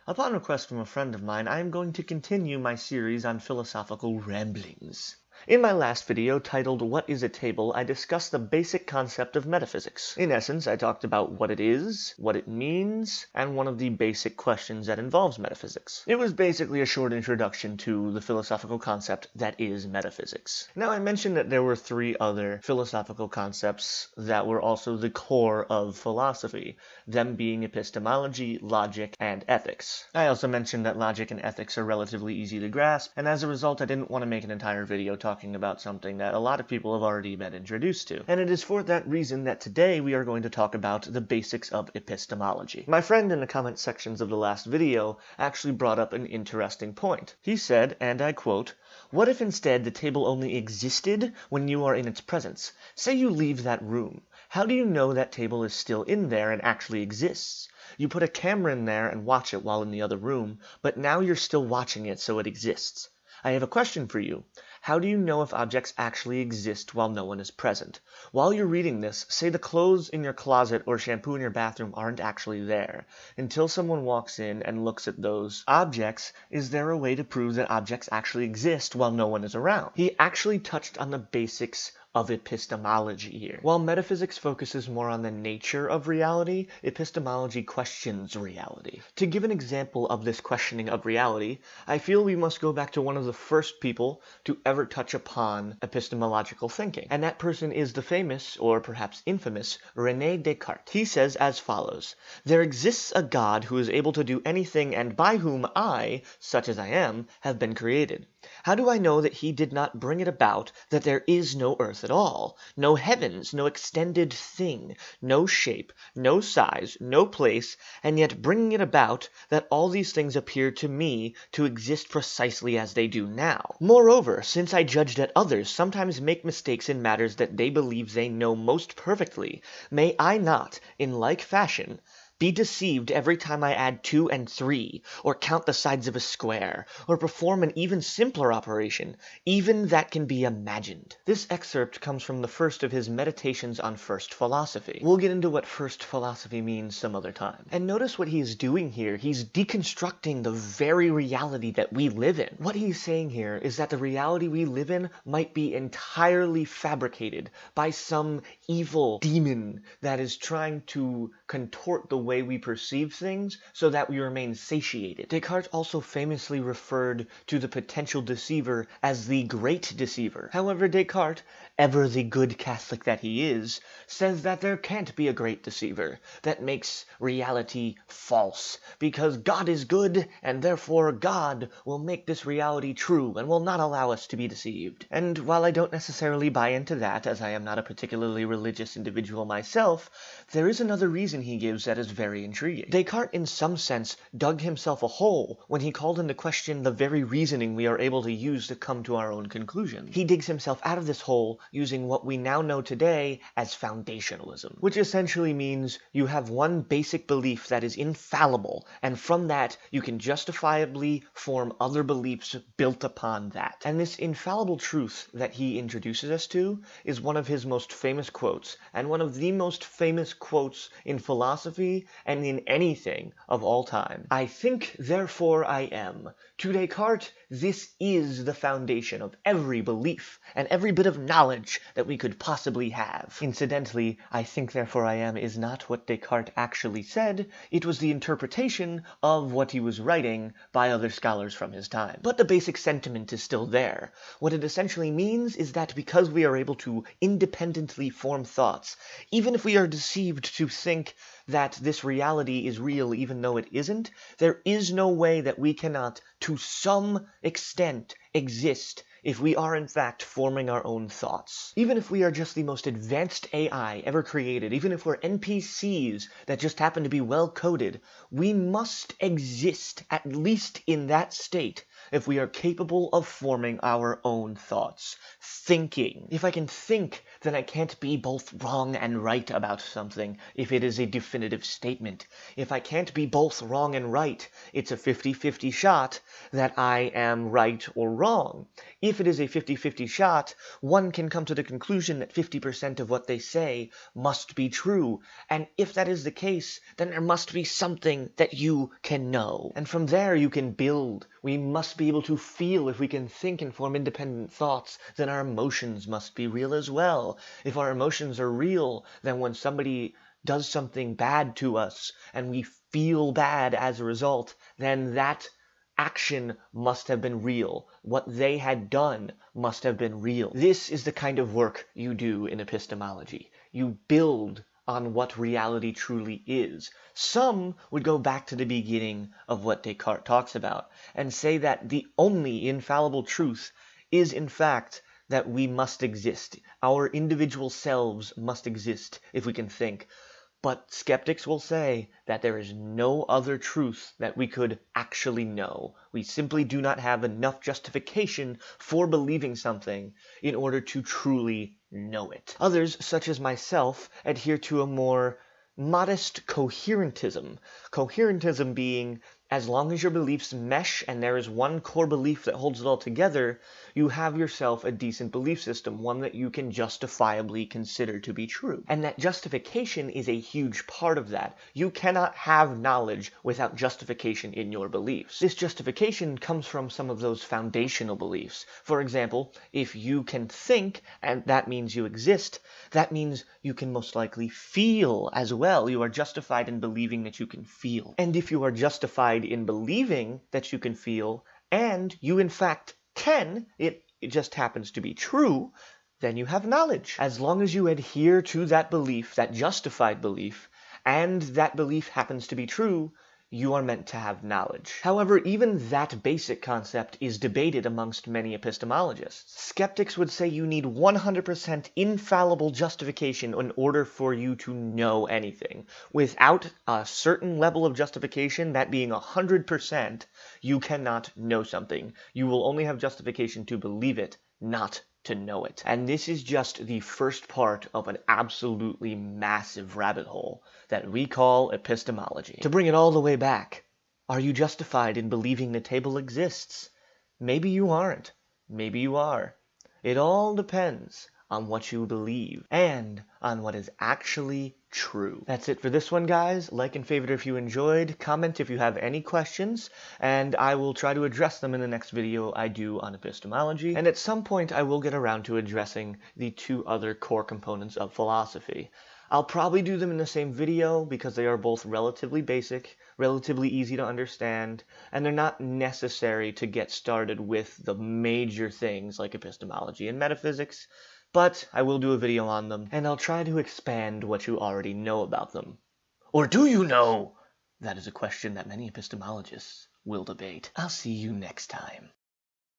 Upon request from a friend of mine, I am going to continue my series on philosophical ramblings. In my last video, titled What is a Table?, I discussed the basic concept of metaphysics. In essence, I talked about what it is, what it means, and one of the basic questions that involves metaphysics. It was basically a short introduction to the philosophical concept that is metaphysics. Now, I mentioned that there were three other philosophical concepts that were also the core of philosophy, them being epistemology, logic, and ethics. I also mentioned that logic and ethics are relatively easy to grasp, and as a result, I didn't want to make an entire video talking about something that a lot of people have already been introduced to. And it is for that reason that today we are going to talk about the basics of epistemology. My friend in the comment sections of the last video actually brought up an interesting point. He said, and I quote, "What if instead the table only existed when you are in its presence? Say you leave that room. How do you know that table is still in there and actually exists? You put a camera in there and watch it while in the other room, but now you're still watching it, so it exists. I have a question for you. How do you know if objects actually exist while no one is present? While you're reading this, say the clothes in your closet or shampoo in your bathroom aren't actually there. Until someone walks in and looks at those objects, is there a way to prove that objects actually exist while no one is around?" He actually touched on the basics of epistemology here. While metaphysics focuses more on the nature of reality, epistemology questions reality. To give an example of this questioning of reality, I feel we must go back to one of the first people to ever touch upon epistemological thinking, and that person is the famous, or perhaps infamous, René Descartes. He says as follows, "There exists a God who is able to do anything and by whom I, such as I am, have been created. How do I know that he did not bring it about that there is no earth at all, no heavens, no extended thing, no shape, no size, no place, and yet bringing it about that all these things appear to me to exist precisely as they do now? Moreover, since I judge that others sometimes make mistakes in matters that they believe they know most perfectly, may I not, in like fashion, be deceived every time I add 2 and 3, or count the sides of a square, or perform an even simpler operation, even that can be imagined." This excerpt comes from the first of his meditations on first philosophy. We'll get into what first philosophy means some other time. And notice what he is doing here. He's deconstructing the very reality that we live in. What he's saying here is that the reality we live in might be entirely fabricated by some evil demon that is trying to contort the way we perceive things so that we remain satiated. Descartes also famously referred to the potential deceiver as the great deceiver. However, Descartes, ever the good Catholic that he is, says that there can't be a great deceiver that makes reality false, because God is good, and therefore God will make this reality true and will not allow us to be deceived. And while I don't necessarily buy into that, as I am not a particularly religious individual myself, there is another reason he gives that is very intriguing. Descartes, in some sense, dug himself a hole when he called into question the very reasoning we are able to use to come to our own conclusions. He digs himself out of this hole using what we now know today as foundationalism, which essentially means you have one basic belief that is infallible, and from that you can justifiably form other beliefs built upon that. And this infallible truth that he introduces us to is one of his most famous quotes, and one of the most famous quotes in philosophy and in anything of all time. "I think, therefore I am." To Descartes, this is the foundation of every belief and every bit of knowledge that we could possibly have. Incidentally, "I think, therefore I am" is not what Descartes actually said. It was the interpretation of what he was writing by other scholars from his time. But the basic sentiment is still there. What it essentially means is that because we are able to independently form thoughts, even if we are deceived to think that this reality is real even though it isn't, there is no way that we cannot, to some extent, exist if we are in fact forming our own thoughts. Even if we are just the most advanced AI ever created, even if we're NPCs that just happen to be well coded, we must exist, at least in that state, if we are capable of forming our own thoughts, thinking. If I can think, then I can't be both wrong and right about something if it is a definitive statement. If I can't be both wrong and right, it's a 50-50 shot that I am right or wrong. If it is a 50-50 shot, one can come to the conclusion that 50% of what they say must be true. And if that is the case, then there must be something that you can know. And from there you can build. We must be able to feel. If we can think and form independent thoughts, then our emotions must be real as well. If our emotions are real, then when somebody does something bad to us and we feel bad as a result, then that action must have been real. What they had done must have been real. This is the kind of work you do in epistemology. You build on what reality truly is. Some would go back to the beginning of what Descartes talks about and say that the only infallible truth is in fact that we must exist. Our individual selves must exist if we can think. But skeptics will say that there is no other truth that we could actually know. We simply do not have enough justification for believing something in order to truly know it. Others, such as myself, adhere to a more modest coherentism. Coherentism being, as long as your beliefs mesh and there is one core belief that holds it all together, you have yourself a decent belief system, one that you can justifiably consider to be true. And that justification is a huge part of that. You cannot have knowledge without justification in your beliefs. This justification comes from some of those foundational beliefs. For example, if you can think, and that means you exist, that means you can most likely feel as well. You are justified in believing that you can feel. And if you are justified in believing that you can feel, and you in fact can, it just happens to be true, then you have knowledge. As long as you adhere to that belief, that justified belief, and that belief happens to be true, you are meant to have knowledge. However, even that basic concept is debated amongst many epistemologists. Skeptics would say you need 100% infallible justification in order for you to know anything. Without a certain level of justification, that being 100%, you cannot know something. You will only have justification to believe it, not to know it. And this is just the first part of an absolutely massive rabbit hole that we call epistemology. To bring it all the way back, are you justified in believing the table exists? Maybe you aren't. Maybe you are. It all depends on what you believe and on what is actually true. That's it for this one, guys. Like and favorite if you enjoyed. Comment if you have any questions, and I will try to address them in the next video I do on epistemology. And at some point I will get around to addressing the two other core components of philosophy. I'll probably do them in the same video because they are both relatively basic, relatively easy to understand, and they're not necessary to get started with the major things like epistemology and metaphysics. But I will do a video on them, and I'll try to expand what you already know about them. Or do you know? That is a question that many epistemologists will debate. I'll see you next time.